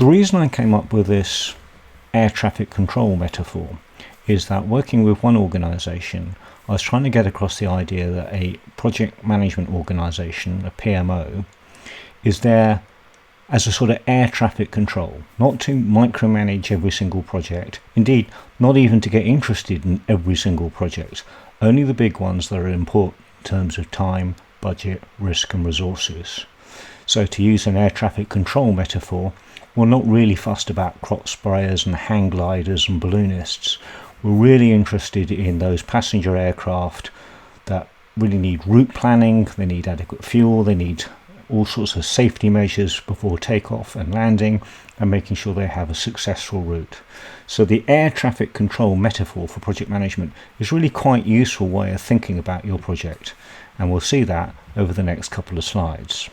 The reason I came up with this air traffic control metaphor is that working with one organisation, I was trying to get across the idea that a project management organisation, a PMO, is there as a sort of air traffic control, not to micromanage every single project, indeed not even to get interested in every single project, only the big ones that are important in terms of time, budget, risk and resources. So to use an air traffic control metaphor, we're not really fussed about crop sprayers and hang gliders and balloonists. We're really interested in those passenger aircraft that really need route planning, they need adequate fuel, they need all sorts of safety measures before takeoff and landing, and making sure they have a successful route. So the air traffic control metaphor for project management is really quite a useful way of thinking about your project, and we'll see that over the next couple of slides.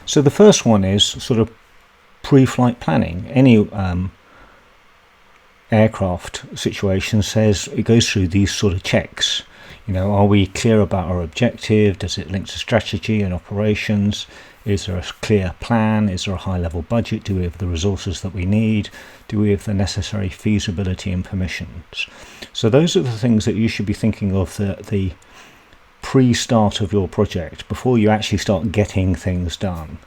So the first one is sort of pre-flight planning. Any aircraft situation says it goes through these sort of checks. Are we clear about our objective? Does it link to strategy and operations? Is there a clear plan? Is there a high level budget? Do we have the resources that we need? Do we have the necessary feasibility and permissions? So those are the things that you should be thinking of the pre-start of your project, before you actually start getting things done.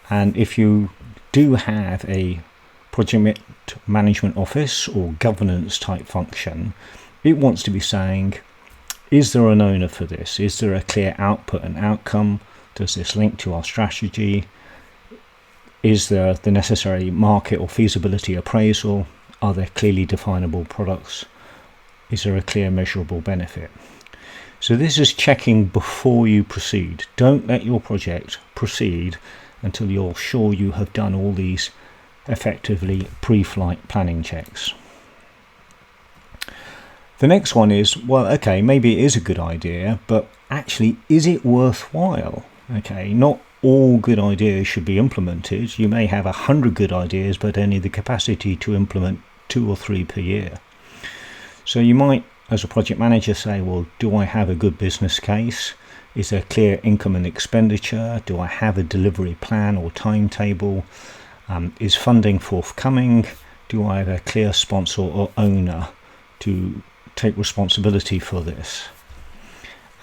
And if you do have a project management office or governance type function, it wants to be saying, is there an owner for this? Is there a clear output and outcome? Does this link to our strategy? Is there the necessary market or feasibility appraisal? Are there clearly definable products? Is there a clear measurable benefit? So this is checking before you proceed. Don't let your project proceed until you're sure you have done all these effectively pre-flight planning checks. The next one is, well, okay, maybe it is a good idea, but actually, is it worthwhile? Okay, not all good ideas should be implemented. You may have 100 good ideas, but only the capacity to implement 2 or 3 per year. So you might, as a project manager, say, well, do I have a good business case? Is there clear income and expenditure? Do I have a delivery plan or timetable? Is funding forthcoming? Do I have a clear sponsor or owner to take responsibility for this?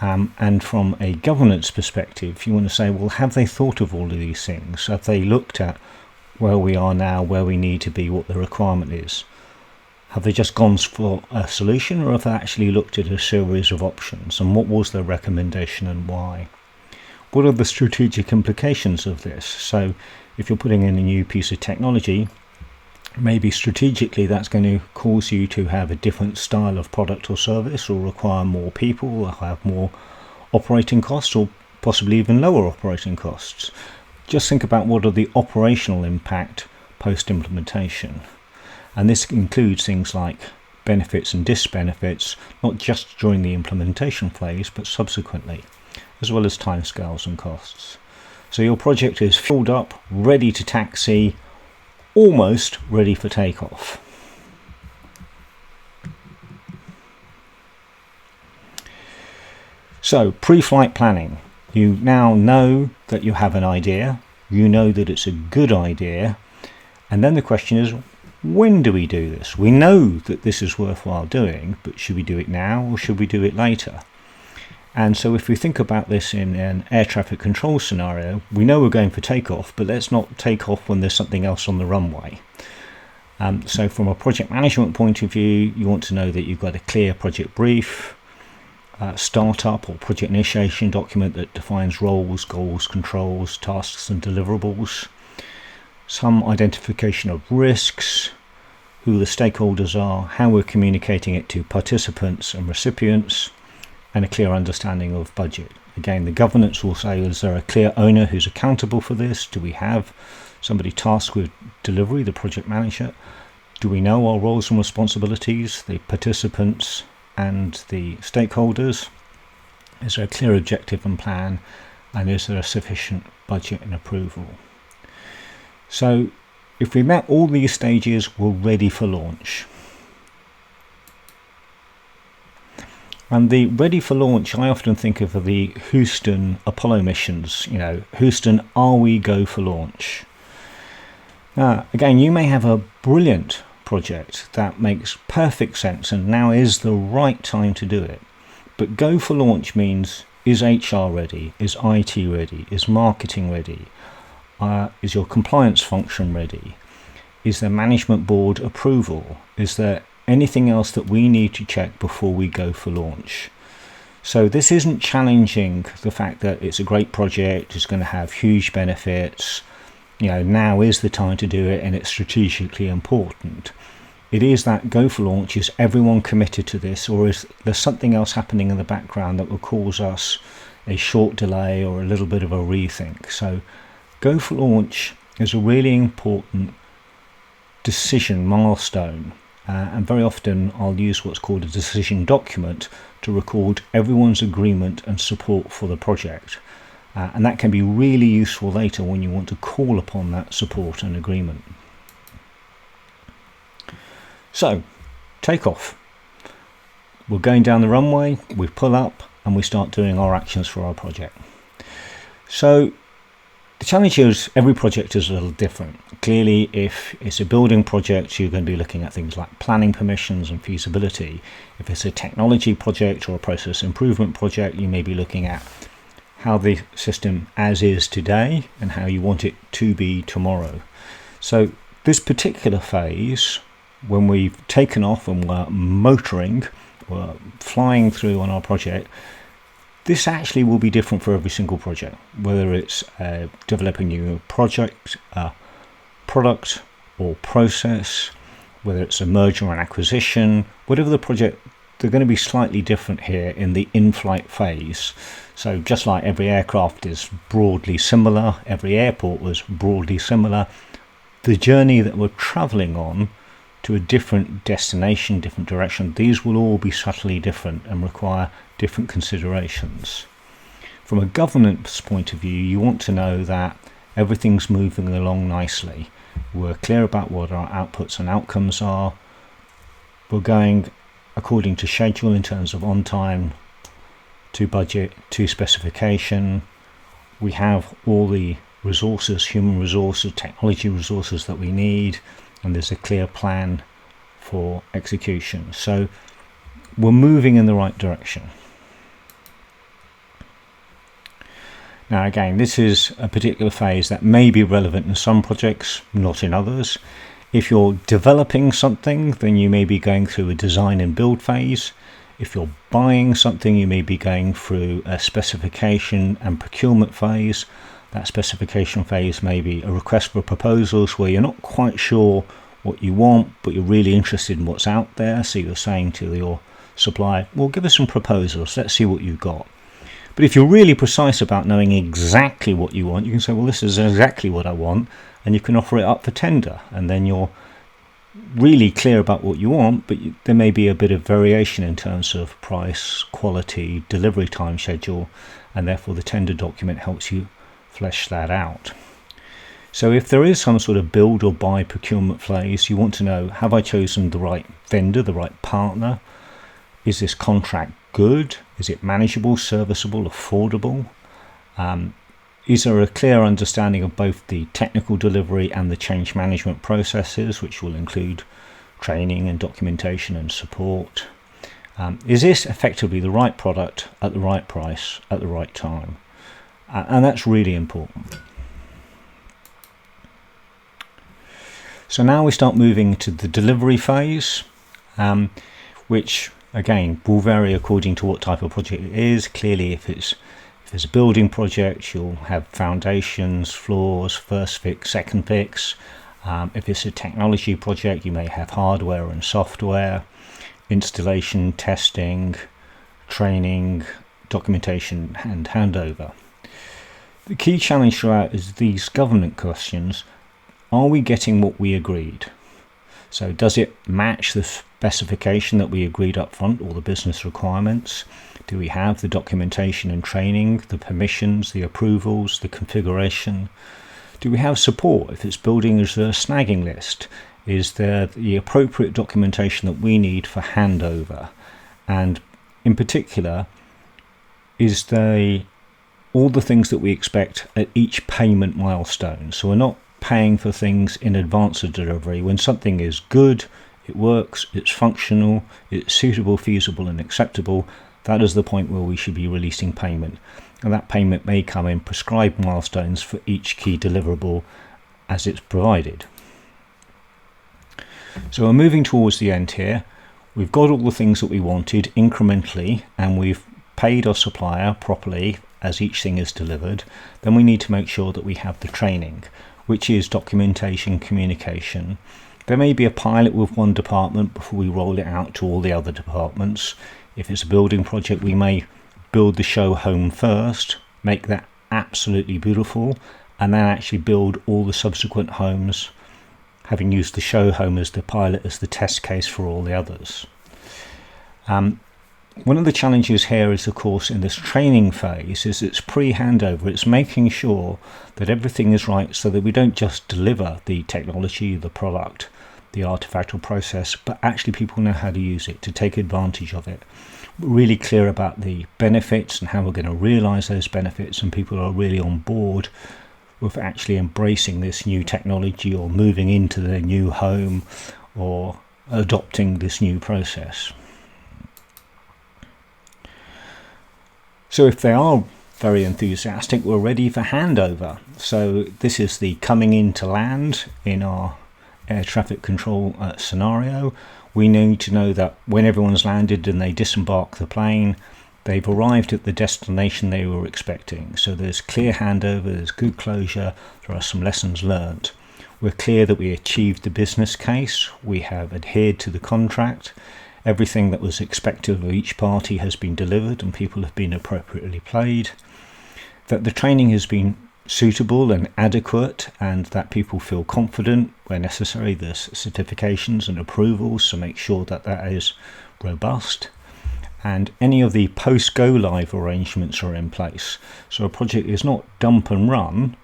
And from a governance perspective, you want to say, well, have they thought of all of these things? Have they looked at where we are now, where we need to be, what the requirement is? Have they just gone for a solution, or have they actually looked at a series of options, and what was their recommendation and why? What are the strategic implications of this? So if you're putting in a new piece of technology, maybe strategically that's going to cause you to have a different style of product or service, or require more people, or have more operating costs, or possibly even lower operating costs. Just think about what are the operational impact post-implementation. And this includes things like benefits and disbenefits, not just during the implementation phase, but subsequently, as well as timescales and costs. So your project is filled up, ready to taxi, almost ready for takeoff. So pre-flight planning. You now know that you have an idea, you know that it's a good idea, and then the question is, when do we do this? We know that this is worthwhile doing, but should we do it now or should we do it later? And so if we think about this in an air traffic control scenario, we know we're going for takeoff, but let's not take off when there's something else on the runway. So from a project management point of view, you want to know that you've got a clear project brief, startup or project initiation document that defines roles, goals, controls, tasks and deliverables. Some identification of risks, who the stakeholders are, how we're communicating it to participants and recipients, and a clear understanding of budget. Again, the governance will say, is there a clear owner who's accountable for this? Do we have somebody tasked with delivery, the project manager? Do we know our roles and responsibilities, the participants and the stakeholders? Is there a clear objective and plan? And is there a sufficient budget and approval? So if we met all these stages, we're ready for launch. And the ready for launch, I often think of the Houston Apollo missions. Houston, are we go for launch? Again, you may have a brilliant project that makes perfect sense and now is the right time to do it. But go for launch means, is HR ready? Is IT ready? Is marketing ready? Is your compliance function ready? Is there management board approval? Is there anything else that we need to check before we go for launch? So this isn't challenging the fact that it's a great project, it's going to have huge benefits, now is the time to do it and it's strategically important. It is that go for launch, is everyone committed to this, or is there something else happening in the background that will cause us a short delay or a little bit of a rethink? So go for launch is a really important decision milestone, and very often I'll use what's called a decision document to record everyone's agreement and support for the project, and that can be really useful later when you want to call upon that support and agreement. So, takeoff. We're going down the runway, we pull up and we start doing our actions for our project. So the challenge is every project is a little different. Clearly, if it's a building project, you're going to be looking at things like planning permissions and feasibility. If it's a technology project or a process improvement project, you may be looking at how the system as is today and how you want it to be tomorrow. So this particular phase, when we've taken off and we're motoring, we're flying through on our project, this actually will be different for every single project, whether it's developing a new project, product or process, whether it's a merger and acquisition, whatever the project, they're going to be slightly different here in the in-flight phase. So just like every aircraft is broadly similar, every airport was broadly similar, the journey that we're traveling on to a different destination, different direction, these will all be subtly different and require different considerations. From a governance point of view, you want to know that everything's moving along nicely. We're clear about what our outputs and outcomes are. We're going according to schedule in terms of on time, to budget, to specification. We have all the resources, human resources, technology resources that we need, and there's a clear plan for execution. So we're moving in the right direction. Now again, this is a particular phase that may be relevant in some projects, not in others. If you're developing something, then you may be going through a design and build phase. If you're buying something, you may be going through a specification and procurement phase. That specification phase may be a request for proposals where you're not quite sure what you want, but you're really interested in what's out there. So you're saying to your supplier, well, give us some proposals, let's see what you've got. But if you're really precise about knowing exactly what you want, you can say, well, this is exactly what I want, and you can offer it up for tender. And then you're really clear about what you want, but there may be a bit of variation in terms of price, quality, delivery time schedule, and therefore the tender document helps you flesh that out. So if there is some sort of build or buy procurement phase, you want to know, have I chosen the right vendor, the right partner? Is this contract good? Is it manageable, serviceable, affordable? Is there a clear understanding of both the technical delivery and the change management processes, which will include training and documentation and support? Is this effectively the right product at the right price at the right time? And that's really important. So now we start moving to the delivery phase, which again will vary according to what type of project it is. Clearly, if it's a building project, you'll have foundations, floors, first fix, second fix. If it's a technology project, you may have hardware and software, installation, testing, training, documentation and handover. The key challenge throughout is these governance questions. Are we getting what we agreed? So does it match the specification that we agreed up front, or the business requirements? Do we have the documentation and training, the permissions, the approvals, the configuration? Do we have support? If it's building as a snagging list, is there the appropriate documentation that we need for handover? And in particular, is there all the things that we expect at each payment milestone? So we're not paying for things in advance of delivery. When something is good, it works, it's functional, it's suitable, feasible and acceptable, that is the point where we should be releasing payment. And that payment may come in prescribed milestones for each key deliverable as it's provided. So we're moving towards the end here. We've got all the things that we wanted incrementally, and we've paid our supplier properly as each thing is delivered. Then we need to make sure that we have the training, which is documentation, communication. There may be a pilot with one department before we roll it out to all the other departments. If it's a building project, we may build the show home first, make that absolutely beautiful, and then actually build all the subsequent homes, having used the show home as the pilot as the test case for all the others. One of the challenges here is, of course, in this training phase, is it's pre-handover. It's making sure that everything is right so that we don't just deliver the technology, the product, the artifact or process, but actually people know how to use it, to take advantage of it. We're really clear about the benefits and how we're going to realize those benefits, and people are really on board with actually embracing this new technology or moving into their new home or adopting this new process. So if they are very enthusiastic, we're ready for handover. So this is the coming into land in our air traffic control scenario. We need to know that when everyone's landed and they disembark the plane, they've arrived at the destination they were expecting. So there's clear handover, there's good closure, there are some lessons learned. We're clear that we achieved the business case, we have adhered to the contract, everything that was expected of each party has been delivered and people have been appropriately paid, that the training has been suitable and adequate, and that people feel confident where necessary. There's certifications and approvals to make sure that that is robust, and any of the post-go live arrangements are in place. So a project is not dump and run,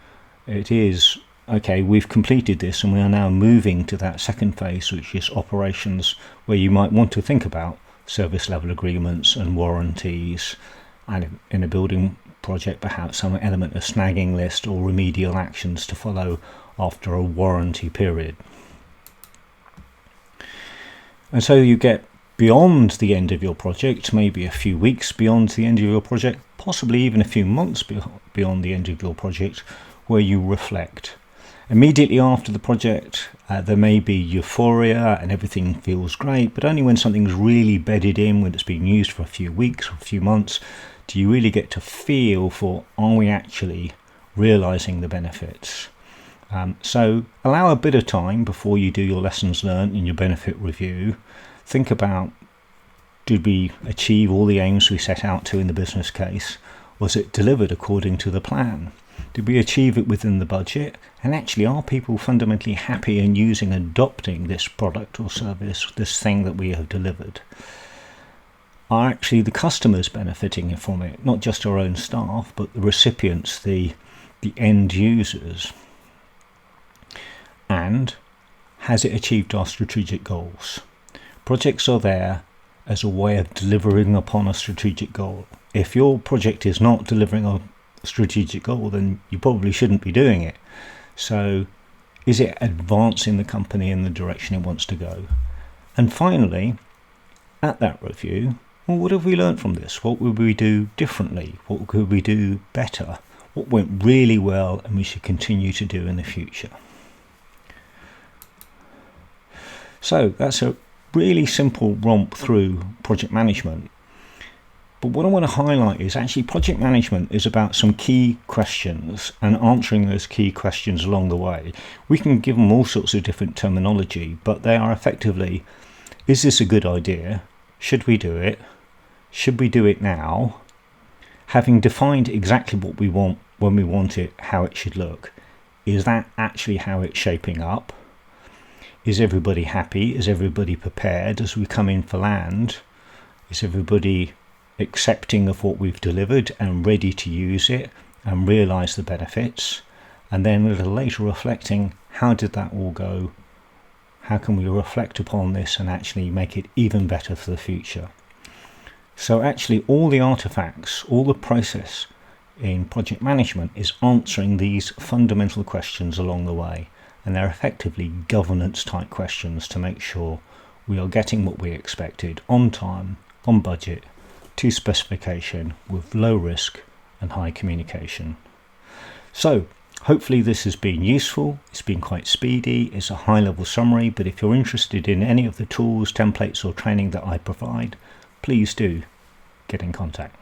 it is, okay, we've completed this and we are now moving to that second phase, which is operations, where you might want to think about service level agreements and warranties, and in a building project perhaps some element of snagging list or remedial actions to follow after a warranty period. And so you get beyond the end of your project, maybe a few weeks beyond the end of your project, possibly even a few months beyond the end of your project, where you reflect. Immediately after the project, there may be euphoria and everything feels great, but only when something's really bedded in, when it's been used for a few weeks or a few months, do you really get to feel for, are we actually realizing the benefits? So allow a bit of time before you do your lessons learned and your benefit review. Think about, did we achieve all the aims we set out to in the business case? Was it delivered according to the plan? Did we achieve it within the budget? And actually, are people fundamentally happy in using and adopting this product or service, this thing that we have delivered? Are actually the customers benefiting from it, not just our own staff, but the recipients, the end users? And has it achieved our strategic goals? Projects are there as a way of delivering upon a strategic goal. If your project is not delivering a strategic goal, then you probably shouldn't be doing it. So is it advancing the company in the direction it wants to go? And finally, at that review, well, what have we learned from this? What would we do differently? What could we do better? What went really well and we should continue to do in the future? So that's a really simple romp through project management. But what I want to highlight is actually project management is about some key questions and answering those key questions along the way. We can give them all sorts of different terminology, but they are effectively, is this a good idea? Should we do it? Should we do it now? Having defined exactly what we want, when we want it, how it should look, is that actually how it's shaping up? Is everybody happy? Is everybody prepared as we come in for land? Is everybody accepting of what we've delivered and ready to use it and realize the benefits? And then a little later reflecting, how did that all go? How can we reflect upon this and actually make it even better for the future? So actually all the artifacts, all the process in project management is answering these fundamental questions along the way, and they're effectively governance type questions to make sure we are getting what we expected on time, on budget, to specification, with low risk and high communication. So hopefully this has been useful. It's been quite speedy. It's a high level summary, but if you're interested in any of the tools, templates or training that I provide, please do get in contact.